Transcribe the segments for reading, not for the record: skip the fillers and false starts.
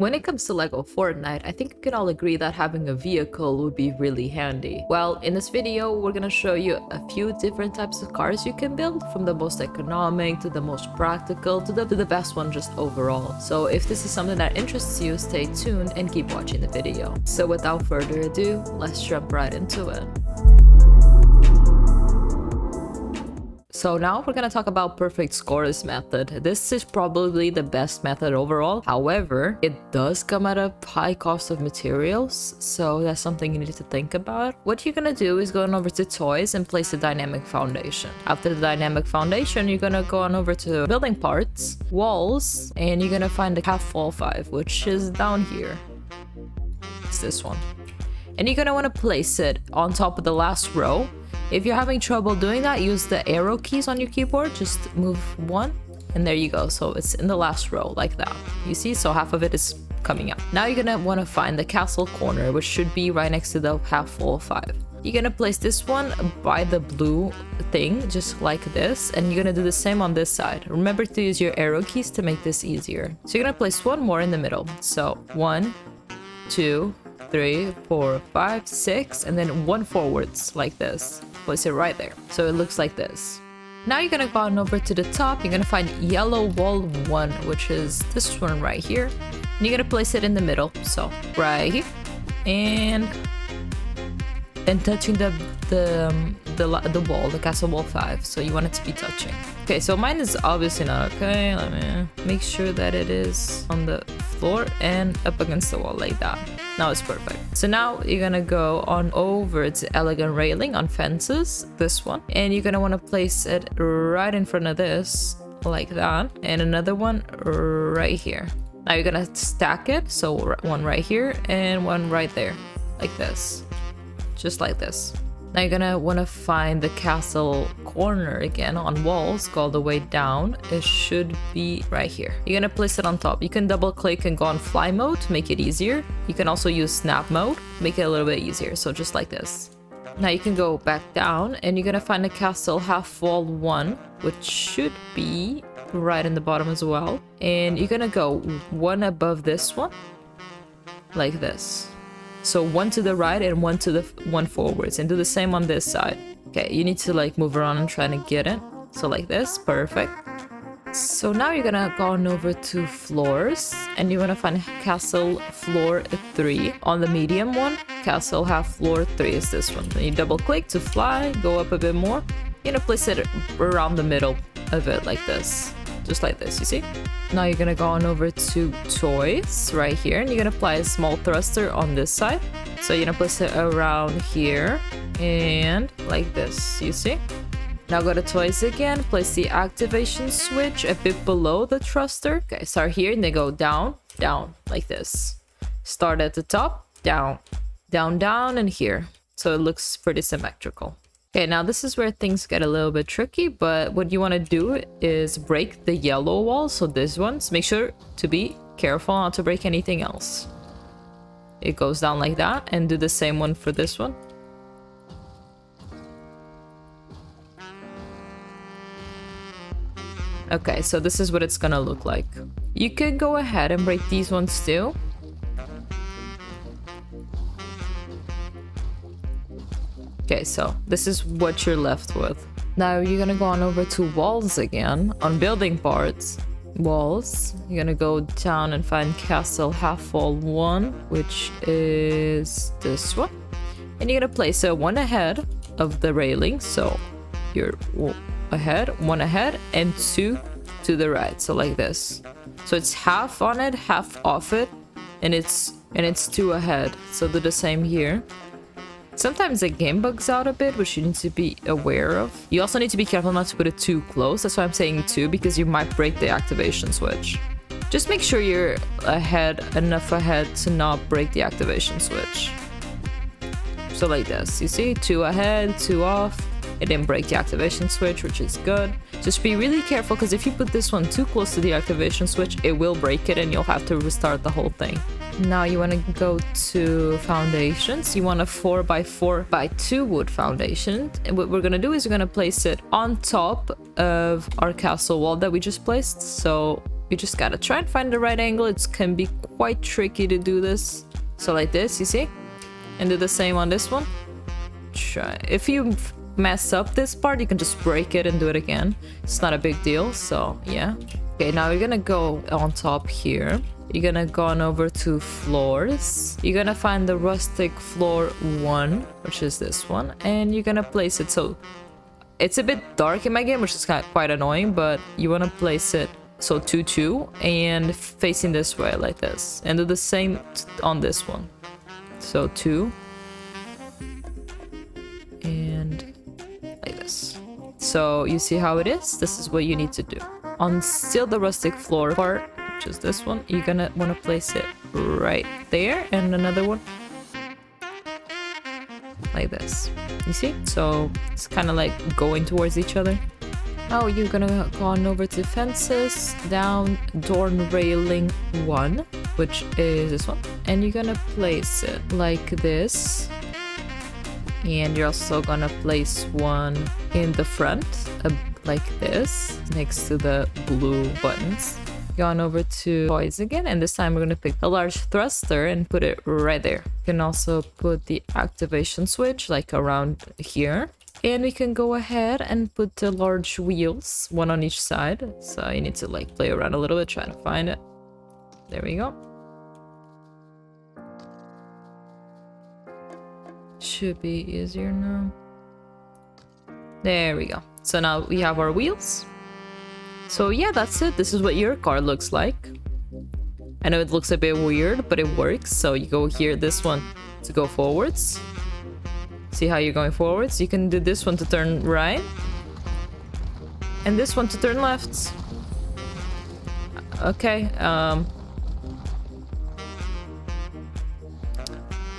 When it comes to LEGO Fortnite, I think we can all agree that having a vehicle would be really handy. Well, in this video, we're gonna show you a few different types of cars you can build, from the most economic to the most practical to the best one just overall. So if this is something that interests you, stay tuned and keep watching the video. So without further ado, let's jump right into it. So now we're gonna talk about perfect scores method. This is probably the best method overall. However, it does come at a high cost of materials, so that's something you need to think about. What you're gonna do is go on over to toys and place a dynamic foundation. After the dynamic foundation, you're gonna go on over to building parts, walls, and you're gonna find the half wall 5, which is down here. It's this one. And you're gonna wanna place it on top of the last row. If you're having trouble doing that, use the arrow keys on your keyboard. Just move one, and there you go. So it's in the last row, like that. You see? So half of it is coming out. Now you're gonna want to find the castle corner, which should be right next to the half wall 5. You're gonna place this one by the blue thing, just like this, and you're gonna do the same on this side. Remember to use your arrow keys to make this easier. So you're gonna place one more in the middle. So 1, 2, 3, 4, 5, 6, and then one forwards, like this. Place it right there, so it looks like this. Now you're gonna go on over to the top. You're gonna find yellow wall 1, which is this one right here, and you're gonna place it in the middle, so right here, and then touching the wall, the castle wall 5. So you want it to be touching. Okay, so mine is obviously not okay. Let me make sure that it is on the floor and up against the wall like that. Now it's perfect. So now you're gonna go on over to elegant railing on fences, this one, and you're gonna want to place it right in front of this, like that, and another one right here. Now you're gonna stack it, so one right here and one right there, like this, just like this. Now you're gonna want to find the castle corner again on walls, go all the way down. It should be right here. You're gonna place it on top. You can double click and go on fly mode to make it easier. You can also use snap mode, make it a little bit easier, so just like this. Now you can go back down and you're gonna find the castle half wall 1, which should be right in the bottom as well. And you're gonna go one above this one, like this. So one to the right and one forwards, and do the same on this side. Okay, you need to like move around and try to get it. So like this, perfect. So now you're gonna go on over to floors, and you're gonna find castle floor 3 on the medium one. Castle half floor 3 is this one. Then you double click to fly, go up a bit more. You're gonna place it around the middle of it like this. Just like this, you see? Now you're gonna go on over to toys right here, and you're gonna apply a small thruster on this side. So you're gonna place it around here and like this, you see? Now go to toys again, place the activation switch a bit below the thruster. Okay, start here and then go down, down, like this. Start at the top, down, down, down, and here. So it looks pretty symmetrical. Okay, now this is where things get a little bit tricky, but what you want to do is break the yellow wall, so this one. So make sure to be careful not to break anything else. It goes down like that, and do the same one for this one. Okay, so this is what it's gonna look like. You could go ahead and break these ones too. Okay, so this is what you're left with. Now you're gonna go on over to walls again, on building parts. Walls, you're gonna go down and find castle half wall 1, which is this one. And you're gonna place it one ahead of the railing, so you're ahead, one ahead, and 2 to the right, so like this. So it's half on it, half off it, and it's 2 ahead. So do the same here. Sometimes the game bugs out a bit, which you need to be aware of. You also need to be careful not to put it too close. That's why I'm saying 2, because you might break the activation switch. Just make sure you're enough ahead to not break the activation switch. So like this, you see, 2 ahead, 2 off. It didn't break the activation switch, which is good. Just be really careful, because if you put this one too close to the activation switch, it will break it and you'll have to restart the whole thing. Now you want to go to foundations. You want a 4x4x2 wood foundation. And what we're going to do is we're going to place it on top of our castle wall that we just placed. So you just gotta try and find the right angle. It can be quite tricky to do this. So like this, you see? And do the same on this one. Try. If you mess up this part, you can just break it and do it again. It's not a big deal, so yeah. Okay, now you're gonna go on top here. You're gonna go on over to floors. You're gonna find the rustic floor 1, which is this one, and you're gonna place it. So it's a bit dark in my game, which is quite annoying, but you wanna place it so 2 2 and facing this way like this, and do the same on this one. So 2 and like this. So you see how it is? This is what you need to do. On still the rustic floor part, which is this one, you're gonna want to place it right there, and another one like this. You see? So it's kind of like going towards each other. Now you're gonna go on over to fences, down door railing 1, which is this one, and you're gonna place it like this. And you're also gonna place one in the front, like this, next to the blue buttons. Go on over to toys again, and this time we're gonna pick a large thruster and put it right there. You can also put the activation switch like around here. And we can go ahead and put the large wheels, one on each side. So you need to like play around a little bit, try to find it. There we go. Should be easier now. There we go. So now we have our wheels. So yeah, that's it. This is what your car looks like. I know it looks a bit weird, but it works. So you go here, this one to go forwards. See how you're going forwards? You can do this one to turn right. And this one to turn left. Okay,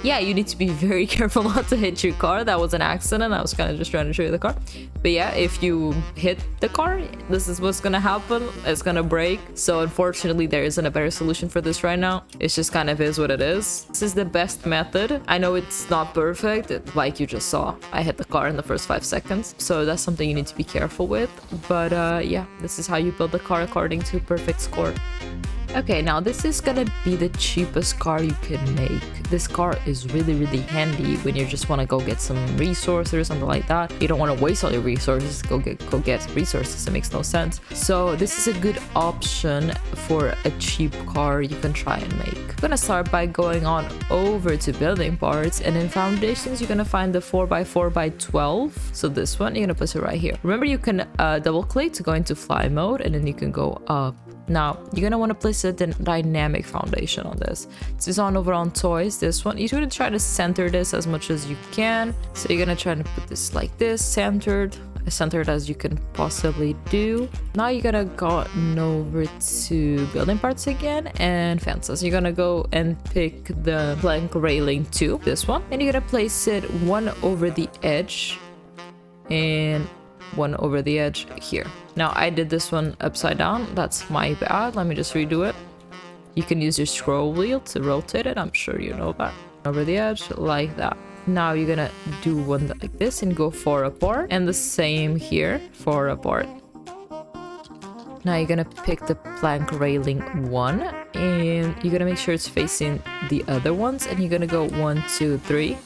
yeah, you need to be very careful not to hit your car. That was an accident. I was kind of just trying to show you the car. But yeah, if you hit the car, this is what's gonna happen. It's gonna break. So unfortunately, there isn't a better solution for this right now. It's just kind of is what it is. This is the best method. I know it's not perfect, like you just saw. I hit the car in the first 5 seconds. So that's something you need to be careful with. But yeah, this is how you build the car according to PerfectScore. Okay, now this is gonna be the cheapest car you can make. This car is really, really handy when you just want to go get some resources or something like that. You don't want to waste all your resources, go get resources. It makes no sense. So this is a good option for a cheap car you can try and make. I'm gonna start by going on over to building parts, and in foundations you're gonna find the 4x4x12. So this one, you're gonna place it right here. Remember, you can double click to go into fly mode, and then you can go up. Now you're gonna want to place a dynamic foundation on this. This is on over on toys, this one. You're gonna try to center this as much as you can. So you're gonna try to put this like this, centered as you can possibly do. Now you're gonna go over to building parts again and fences. You're gonna go and pick the plank railing 2, this one, and you're gonna place it one over the edge and one over the edge here. Now I did this one upside down, that's my bad. Let me just redo it. You can use your scroll wheel to rotate it, I'm sure you know that. Over the edge like that. Now you're gonna do one like this and go 4 apart, and the same here, 4 apart. Now you're gonna pick the plank railing 1, and you're gonna make sure it's facing the other ones, and you're gonna go 1 2 3.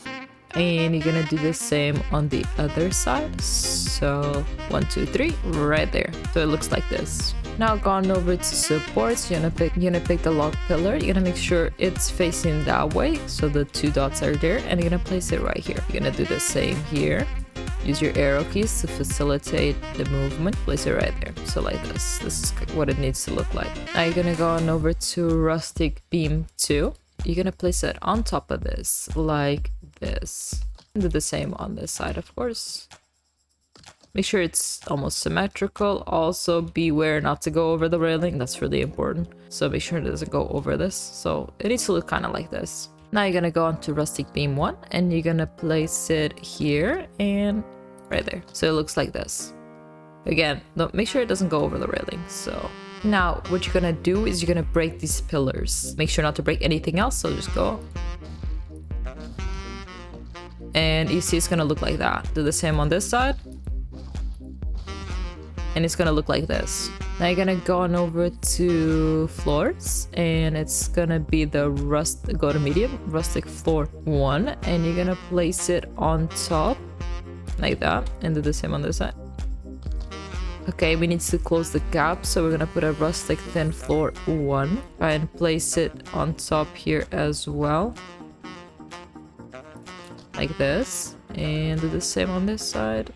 And you're gonna do the same on the other side. So 1 2 3 right there. So it looks like this. Now gone over to supports, you're gonna pick the log pillar. You're gonna make sure it's facing that way, so the 2 dots are there, and you're gonna place it right here. You're gonna do the same here. Use your arrow keys to facilitate the movement. Place it right there. So like this. This is what it needs to look like. Now you're gonna go on over to rustic beam 2. You're gonna place it on top of this like this. Do the same on this side, of course. Make sure it's almost symmetrical. Also beware not to go over the railing, that's really important. So make sure it doesn't go over this. So it needs to look kind of like this. Now you're gonna go on to rustic beam 1, and you're gonna place it here and right there. So it looks like this. Again, make sure it doesn't go over the railing. So now what you're gonna do is you're gonna break these pillars. Make sure not to break anything else, so just go. And you see it's gonna look like that. Do the same on this side. And it's gonna look like this. Now you're gonna go on over to floors, and it's gonna be the go to medium, rustic floor 1, and you're gonna place it on top like that, and do the same on this side. Okay, we need to close the gap, so we're gonna put a rustic thin floor 1 and place it on top here as well, like this, and do the same on this side,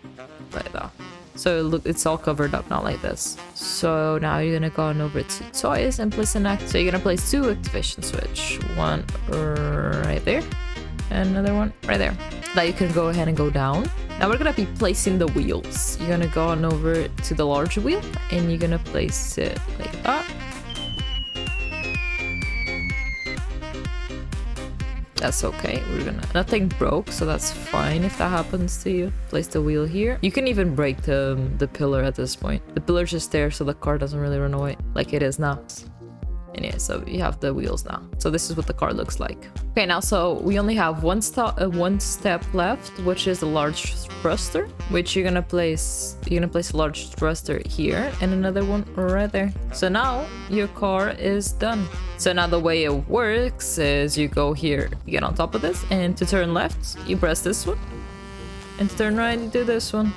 like that. So look, it's all covered up now like this. So now you're gonna go on over to toys and place an so you're gonna place 2 activation switch, one right there and another one right there. Now you can go ahead and go down. Now we're gonna be placing the wheels. You're gonna go on over to the large wheel and you're gonna place it like that. That's okay. Nothing broke, so that's fine if that happens to you. Place the wheel here. You can even break the pillar at this point. The pillar's just there so the car doesn't really run away like it is now. And yeah, so you have the wheels now. So this is what the car looks like. Okay, now so we only have one step left, which is the large thruster, which you're gonna place a large thruster here and another one right there. So now your car is done. So now the way it works is you go here, you get on top of this, and to turn left, you press this one, and to turn right, you do this one.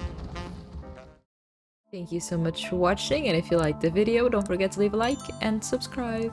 Thank you so much for watching, and if you liked the video, don't forget to leave a like and subscribe.